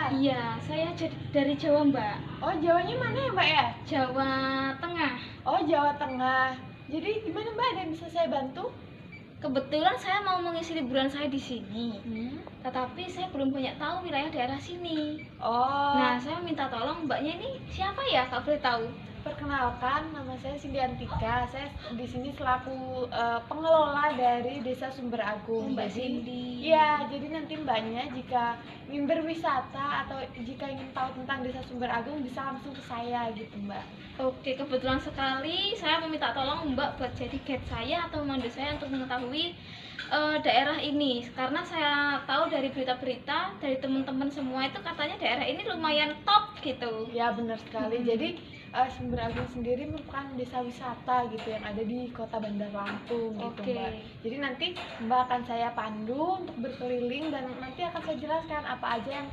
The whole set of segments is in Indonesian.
Iya, saya dari Jawa, Mbak. Oh, Jawanya mana ya, Mbak ya? Jawa Tengah. Oh, Jawa Tengah. Jadi gimana, Mbak? Ada yang bisa saya bantu? Kebetulan saya mau mengisi liburan saya di sini. Tetapi saya belum banyak tahu wilayah daerah sini. Oh. Nah, saya minta tolong Mbaknya ini siapa ya, Kak boleh tahu? Perkenalkan, nama saya Cindy Antika. Saya di sini selaku pengelola dari Desa Sumber Agung. Mbak Cindy. Iya, jadi nanti Mbaknya jika ingin berwisata atau jika ingin tahu tentang Desa Sumber Agung bisa langsung ke saya gitu, Mbak. Oke, kebetulan sekali saya meminta tolong Mbak buat jadi guide saya atau memandu saya untuk mengetahui daerah ini, karena saya tahu dari berita-berita dari teman-teman semua itu katanya daerah ini lumayan top gitu. Ya, benar sekali. Jadi Sumber Agung sendiri merupakan desa wisata gitu yang ada di Kota Bandar Lampung gitu, Mbak. Jadi nanti Mbak akan saya pandu untuk berkeliling dan nanti akan saya jelaskan apa aja yang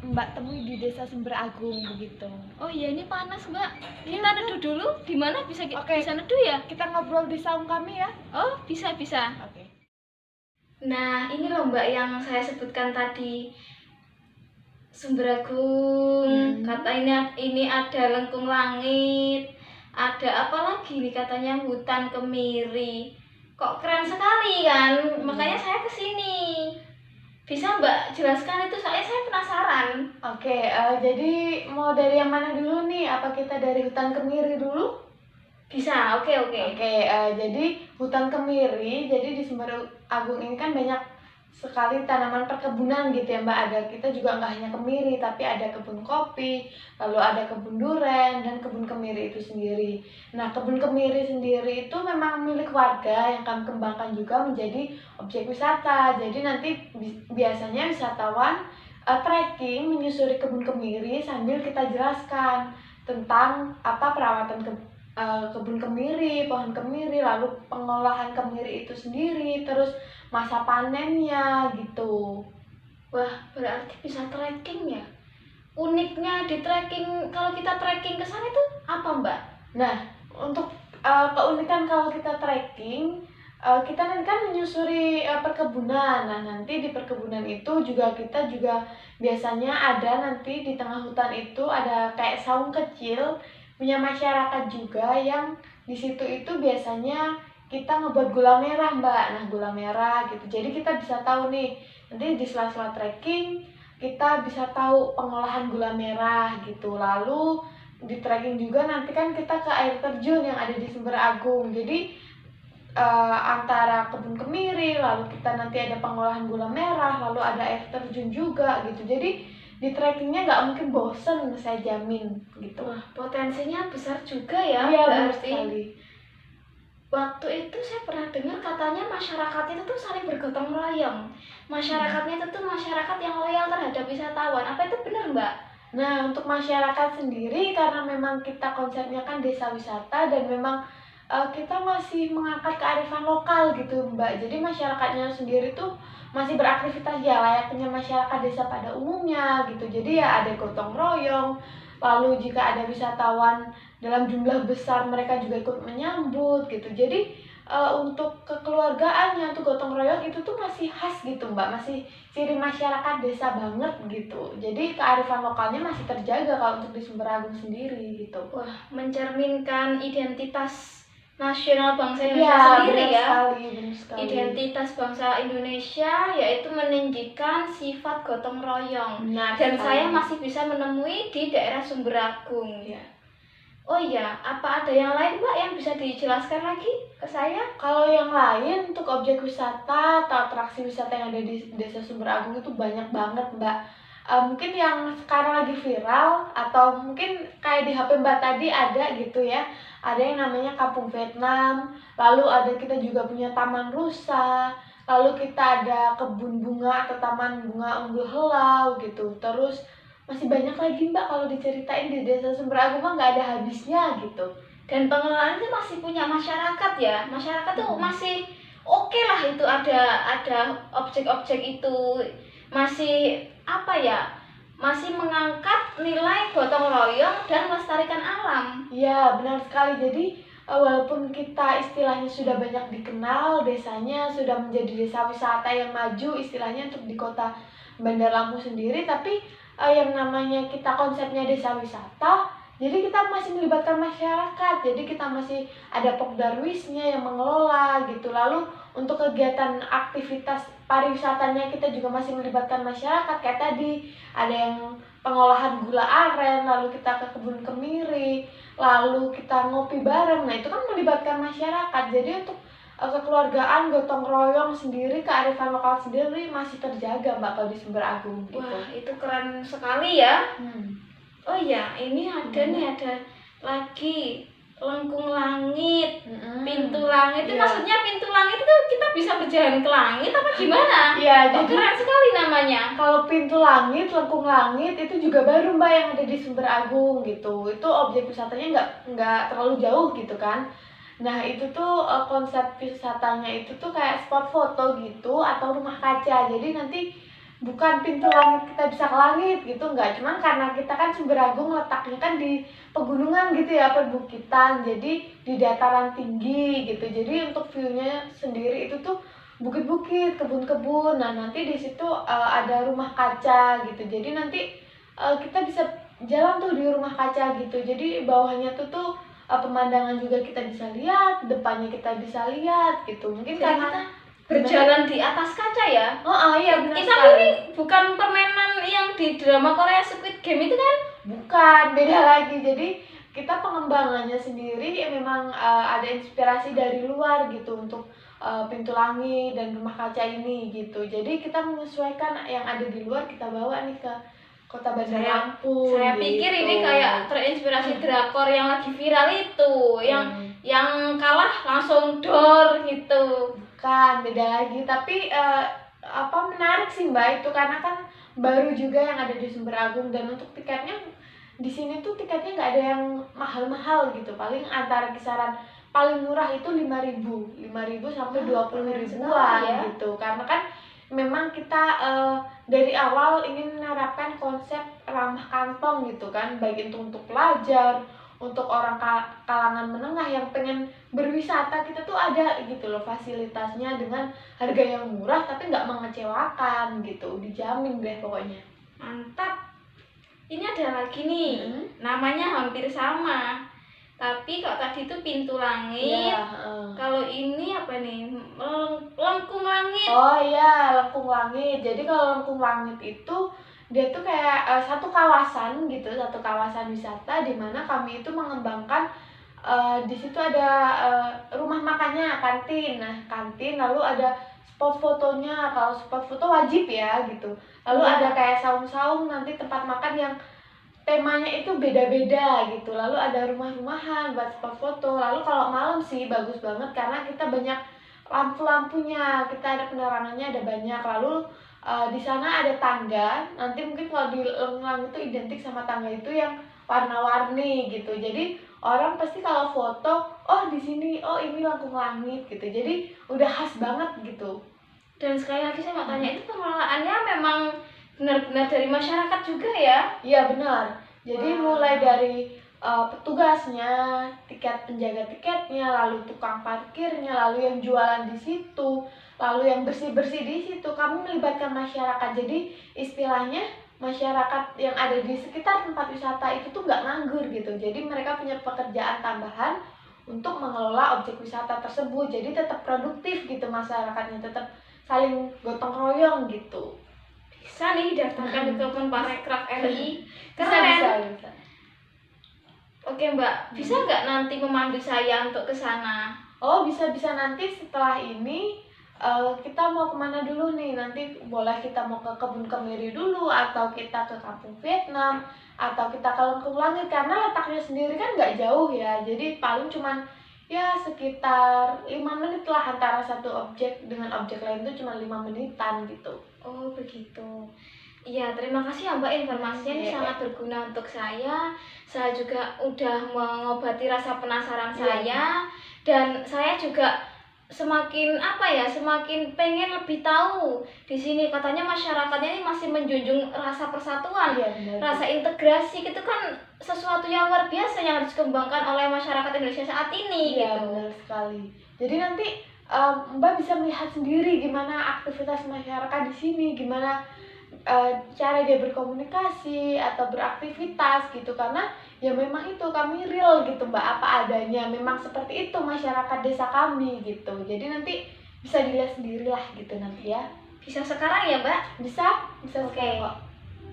Mbak temui di Desa Sumber Agung begitu. Oh iya, ini panas, Mbak. Kita neduh dulu. Di mana bisa bisa neduh ya? Kita ngobrol di saung kami ya. Oh, bisa. Oke. Nah, ini loh Mbak yang saya sebutkan tadi. Sumber Agung, katanya ini ada lengkung langit, ada apa lagi nih katanya hutan kemiri. Kok keren sekali kan? Makanya saya kesini. Bisa Mbak jelaskan itu, saya penasaran. Oke, jadi mau dari yang mana dulu nih? Apa kita dari hutan kemiri dulu? Bisa, oke. Jadi hutan kemiri, jadi di Sumber Agung ini kan banyak sekali tanaman perkebunan gitu ya, Mbak. Ada, kita juga nggak hanya kemiri, tapi ada kebun kopi, lalu ada kebun duren dan kebun kemiri itu sendiri. Nah, kebun kemiri sendiri itu memang milik warga yang kami kembangkan juga menjadi objek wisata. Jadi nanti biasanya wisatawan trekking menyusuri kebun kemiri sambil kita jelaskan tentang apa perawatan kebun kemiri, pohon kemiri, lalu pengolahan kemiri itu sendiri, terus masa panennya gitu. Wah, berarti bisa trekking ya? Uniknya di trekking, kalau kita trekking ke sana itu apa, Mbak? Nah, untuk keunikan kalau kita trekking, kita nanti kan menyusuri perkebunan. Nah, nanti di perkebunan itu kita juga biasanya ada nanti di tengah hutan itu ada kayak saung kecil punya masyarakat juga yang di situ itu biasanya kita ngebuat gula merah, Mbak. Nah, gula merah gitu. Jadi kita bisa tahu nih, nanti di sela-sela trekking kita bisa tahu pengolahan gula merah gitu. Lalu di trekking juga nanti kan kita ke air terjun yang ada di Sumber Agung. Jadi antara kebun kemiri, lalu kita nanti ada pengolahan gula merah, lalu ada air terjun juga gitu. Jadi di trekkingnya nggak mungkin bosen, saya jamin gitu. Wah, potensinya besar juga ya. Iya, berarti benar sekali. Waktu itu saya pernah dengar katanya masyarakat itu tuh saling bergotong royong. Masyarakatnya itu tuh masyarakat yang loyal terhadap wisatawan. Apa itu benar, Mbak? Nah, untuk masyarakat sendiri karena memang kita konsepnya kan desa wisata dan memang kita masih mengangkat kearifan lokal gitu, Mbak. Jadi masyarakatnya sendiri tuh masih beraktivitas ya layaknya masyarakat desa pada umumnya gitu. Jadi ya ada gotong royong. Lalu jika ada wisatawan dalam jumlah besar mereka juga ikut menyambut gitu. Jadi untuk kekeluargaannya, untuk gotong royong itu tuh masih khas gitu, Mbak. Masih ciri masyarakat desa banget gitu. Jadi kearifan lokalnya masih terjaga kalau untuk di Sumber Agung sendiri gitu. Wah, mencerminkan identitas nasional bangsa Indonesia sendiri ya. Benar sekali. Identitas bangsa Indonesia yaitu meninggikan sifat gotong royong. Dan saya masih bisa menemui di daerah Sumber Agung ya. Oh iya, apa ada yang lain, Mbak, yang bisa dijelaskan lagi ke saya? Kalau yang lain untuk objek wisata atau atraksi wisata yang ada di Desa Sumber Agung itu banyak banget, Mbak. Mungkin yang sekarang lagi viral atau mungkin kayak di HP Mbak tadi ada gitu ya. Ada yang namanya Kampung Vietnam, lalu ada kita juga punya Taman Rusa, lalu kita ada kebun bunga atau Taman Bunga Unggul Helau gitu. Terus masih banyak lagi, Mbak, kalau diceritain di Desa Sumber Agung mah nggak ada habisnya gitu. Dan pengelolaannya masih punya masyarakat ya. Masyarakat tuh masih oke lah, itu ada objek-objek itu masih apa ya? Masih mengangkat nilai gotong royong dan melestarikan alam. Iya, benar sekali. Jadi walaupun kita istilahnya sudah banyak dikenal, desanya sudah menjadi desa wisata yang maju istilahnya untuk di Kota Bandar Lampung sendiri, tapi yang namanya kita konsepnya desa wisata, jadi kita masih melibatkan masyarakat, jadi kita masih ada Pokdarwisnya yang mengelola gitu. Lalu untuk kegiatan aktivitas pariwisatanya kita juga masih melibatkan masyarakat, kayak tadi ada yang pengolahan gula aren, lalu kita ke kebun kemiri, lalu kita ngopi bareng. Nah itu kan melibatkan masyarakat, jadi untuk kekeluargaan, gotong royong sendiri, kearifan lokal sendiri masih terjaga Mbak kalau di Sumber Agung gitu. Wah, itu keren sekali ya. Hmm. Oh iya, ini ada nih, ada lagi lengkung langit, pintu langit. Itu Iya. maksudnya pintu langit itu kita bisa berjalan ke langit apa gimana? Iya, Oh, jadi keren sekali namanya. kalau pintu langit, lengkung langit itu juga baru Mbak yang ada di Sumber Agung gitu. Itu objek wisatanya nggak terlalu jauh gitu kan. Nah itu tuh konsep wisatanya itu tuh kayak spot foto gitu atau rumah kaca. Jadi nanti bukan pintu langit kita bisa ke langit gitu, nggak. Cuman karena kita kan Sumber Agung letaknya kan di pegunungan gitu ya, perbukitan. Jadi di dataran tinggi gitu. Jadi untuk view-nya sendiri itu tuh bukit-bukit, kebun-kebun. Nah nanti di situ ada rumah kaca gitu. Jadi nanti kita bisa jalan tuh di rumah kaca gitu. Jadi bawahnya tuh pemandangan juga kita bisa lihat, depannya kita bisa lihat gitu. Mungkin Jadi karena kita berjalan di atas kaca ya. oh iya benar Kita sekali. ini bukan permainan yang di drama Korea Squid Game itu kan? Bukan, beda lagi. Jadi kita pengembangannya sendiri ya memang ada inspirasi dari luar gitu untuk pintu langit dan rumah kaca ini gitu. Jadi kita menyesuaikan yang ada di luar, kita bawa nih ke Kota Bandar Lampung. Saya gitu. pikir ini kayak terinspirasi drakor yang lagi viral itu, yang kalah langsung door gitu. Bukan, beda lagi. Tapi menarik sih Mbak itu karena kan baru juga yang ada di Sumber Agung, dan untuk tiketnya di sini tuh tiketnya nggak ada yang mahal-mahal gitu. Paling antara kisaran paling murah itu 5.000 sampai 20.000-an ya. gitu. Karena kan memang kita dari awal ingin menerapkan konsep ramah kantong gitu kan, baik itu untuk pelajar, untuk orang kalangan menengah yang pengen berwisata, kita tuh ada gitu loh fasilitasnya dengan harga yang murah tapi nggak mengecewakan gitu, dijamin deh pokoknya. Mantap. Ini ada lagi nih, namanya hampir sama. Tapi kalau tadi itu pintu langit, Iya, kalau ini apa nih? Lengkung langit. Oh iya, lengkung langit. Jadi kalau lengkung langit itu dia tuh kayak satu kawasan gitu, satu kawasan wisata di mana kami itu mengembangkan di situ ada rumah makannya, kantin. Nah, kantin lalu ada spot fotonya. Kalau spot foto wajib ya gitu. Lalu ada kayak saung-saung nanti tempat makan yang temanya itu beda-beda gitu. Lalu ada rumah-rumahan buat spot foto. Lalu kalau malam sih bagus banget karena kita banyak lampu-lampunya, kita ada penerangannya ada banyak. Lalu di sana ada tangga. Nanti mungkin kalau di Lenglang itu identik sama tangga itu yang warna-warni gitu. Jadi orang pasti kalau foto, oh di sini, oh ini Lengkung Langit gitu. Jadi udah khas banget gitu. Dan sekali lagi saya mau tanya, itu pengelolaannya memang benar-benar dari masyarakat juga ya? Iya benar. Jadi mulai dari petugasnya, tiket penjaga tiketnya, lalu tukang parkirnya, lalu yang jualan di situ, lalu yang bersih-bersih di situ, kami melibatkan masyarakat. Jadi istilahnya masyarakat yang ada di sekitar tempat wisata itu tuh nggak nganggur gitu. Jadi mereka punya pekerjaan tambahan untuk mengelola objek wisata tersebut. Jadi tetap produktif gitu masyarakatnya, tetap saling gotong royong gitu. Bisa nih daftarkan ke Kemenparekraf RI. Bisa. Oke Mbak, bisa nggak nanti memandu saya untuk ke sana? Oh bisa nanti setelah ini kita mau kemana dulu nih? Nanti boleh kita mau ke Kebun Kemiri dulu, atau kita ke Kampung Vietnam, atau kita ke Lengkung Langit, karena letaknya sendiri kan nggak jauh ya. Jadi paling cuman ya sekitar 5 menit lah antara satu objek dengan objek lain tuh cuma 5 menitan gitu. Oh begitu. Iya, terima kasih ya Mbak, informasinya ini sangat berguna untuk saya. Saya juga udah mengobati rasa penasaran saya, dan saya juga semakin semakin pengen lebih tahu. Di sini katanya masyarakatnya ini masih menjunjung rasa persatuan, rasa integrasi, gitu kan sesuatu yang luar biasa yang harus dikembangkan oleh masyarakat Indonesia saat ini. Iya, benar sekali. Jadi nanti Mbak bisa melihat sendiri gimana aktivitas masyarakat di sini, gimana cara dia berkomunikasi atau beraktivitas gitu, karena ya memang itu kami real gitu Mbak, apa adanya, memang seperti itu masyarakat desa kami gitu. Jadi nanti bisa dilihat sendirilah gitu nanti ya. Bisa sekarang ya Mbak? Bisa Oke. sekarang kok.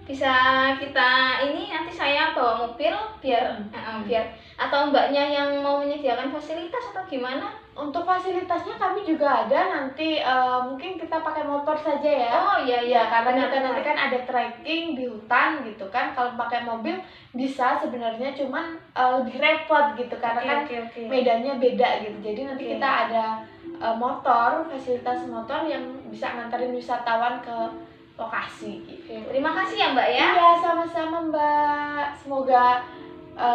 Bisa kita ini nanti saya bawa mobil biar biar atau Mbaknya yang mau menyediakan fasilitas atau gimana? Untuk fasilitasnya kami juga ada nanti, mungkin kita pakai motor saja ya. Oh iya Ya, karena benar, kita nanti benar. kan ada trekking di hutan gitu kan. Kalau pakai mobil bisa sebenarnya, cuman lebih repot gitu karena kan Oke. medannya beda gitu. Jadi nanti Oke. kita ada motor, fasilitas motor yang bisa nganterin wisatawan ke lokasi gitu. Terima kasih ya Mbak ya. Iya, sama-sama Mbak. Semoga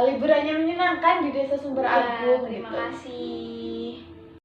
liburannya menyenangkan di Desa Sumber Ya, Agung terima gitu. kasih.